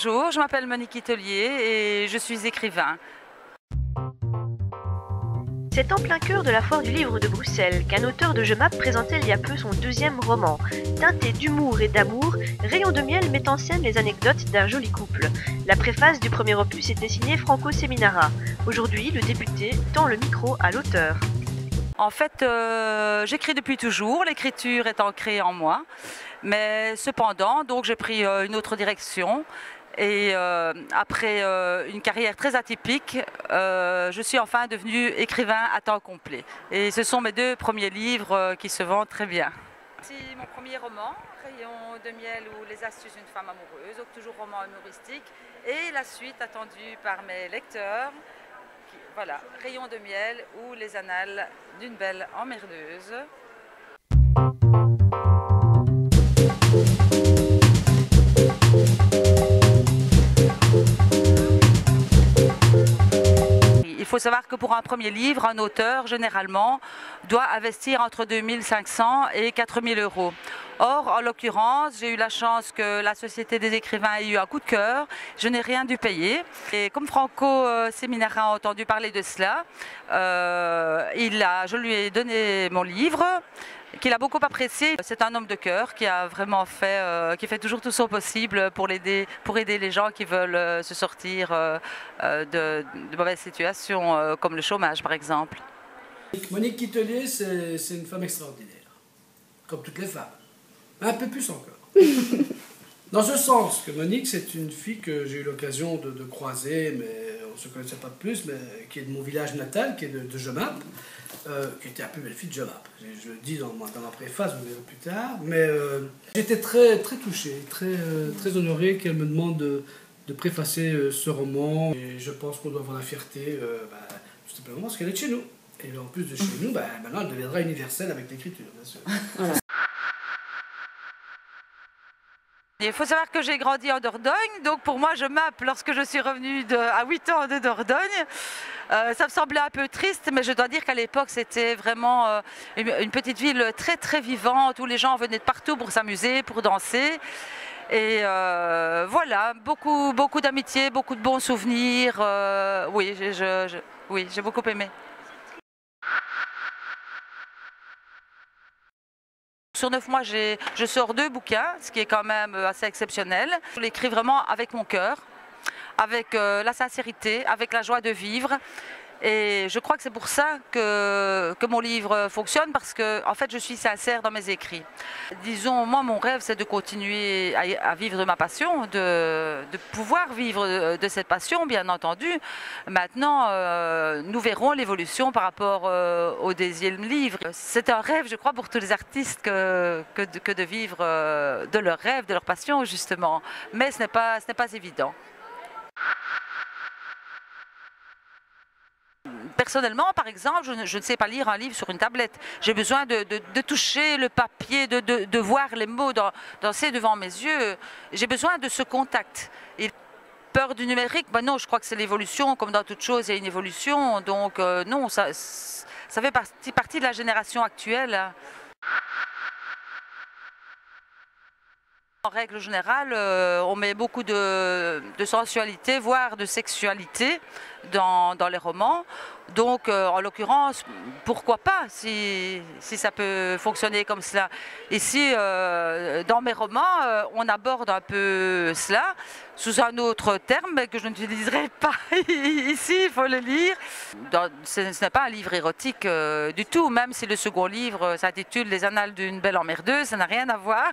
bonjour, je m'appelle Monique Itelier et je suis écrivain. C'est en plein cœur de la Foire du Livre de Bruxelles qu'un auteur de Jemap présentait il y a peu son deuxième roman. Teinté d'humour et d'amour, Rayon de miel met en scène les anecdotes d'un joli couple. La préface du premier opus était signée Franco Seminara. Aujourd'hui, le député tend le micro à l'auteur. En fait, j'écris depuis toujours, l'écriture est ancrée en moi, mais cependant, donc j'ai pris une autre direction. Et après une carrière très atypique, je suis enfin devenue écrivain à temps complet. Et ce sont mes deux premiers livres qui se vendent très bien. C'est mon premier roman, Rayon de miel ou Les astuces d'une femme amoureuse, donc toujours roman humoristique. Et la suite attendue par mes lecteurs, voilà, Rayon de miel ou Les annales d'une belle emmerdeuse. Il faut savoir que pour un premier livre, un auteur, généralement, doit investir entre 2 500 et 4 000 euros. Or, en l'occurrence, j'ai eu la chance que la Société des écrivains ait eu un coup de cœur. Je n'ai rien dû payer. Et comme Franco Seminara a entendu parler de cela, je lui ai donné mon livre, qu'il a beaucoup apprécié. C'est un homme de cœur qui a vraiment qui fait toujours tout son possible pour aider les gens qui veulent se sortir de mauvaises situations, comme le chômage par exemple. Monique Itelier, c'est une femme extraordinaire, comme toutes les femmes, un peu plus encore. Dans ce sens que Monique, c'est une fille que j'ai eu l'occasion de croiser, mais on ne se connaissait pas de plus, mais qui est de mon village natal, qui est de Jemap, qui était un peu belle fille de Jemap. Je le dis dans ma préface, vous verrez plus tard, mais j'étais très touché, très honoré qu'elle me demande de préfacer ce roman. Et je pense qu'on doit avoir la fierté, tout simplement parce qu'elle est de chez nous. Et en plus de chez nous, maintenant elle deviendra universelle avec l'écriture, bien sûr. Voilà. Il faut savoir que j'ai grandi en Dordogne, donc pour moi, Jemap, lorsque je suis revenue à 8 ans de Dordogne, ça me semblait un peu triste, mais je dois dire qu'à l'époque, c'était vraiment une petite ville très vivante, où les gens venaient de partout pour s'amuser, pour danser. Et voilà, beaucoup d'amitié, beaucoup de bons souvenirs. Oui, j'ai beaucoup aimé. Sur 9 mois, je sors 2 bouquins, ce qui est quand même assez exceptionnel. Je l'écris vraiment avec mon cœur, avec la sincérité, avec la joie de vivre. Et je crois que c'est pour ça que mon livre fonctionne, parce que en fait, je suis sincère dans mes écrits. Disons, moi, mon rêve, c'est de continuer à vivre de ma passion, de pouvoir vivre de cette passion, bien entendu. Maintenant, nous verrons l'évolution par rapport au 10e livre. C'est un rêve, je crois, pour tous les artistes que de vivre de leur rêve, de leur passion, justement. Mais ce n'est pas évident. Personnellement, par exemple, je ne sais pas lire un livre sur une tablette. J'ai besoin de toucher le papier, de voir les mots danser devant mes yeux. J'ai besoin de ce contact. Et peur du numérique, non, je crois que c'est l'évolution. Comme dans toute chose, il y a une évolution. Donc non, ça fait partie de la génération actuelle. En règle générale, on met beaucoup de sensualité, voire de sexualité dans les romans. Donc, en l'occurrence, pourquoi pas, si ça peut fonctionner comme cela. Ici, dans mes romans, on aborde un peu cela sous un autre terme que je n'utiliserai pas ici, il faut le lire. Ce n'est pas un livre érotique du tout, même si le second livre s'intitule Les annales d'une belle emmerdeuse, ça n'a rien à voir.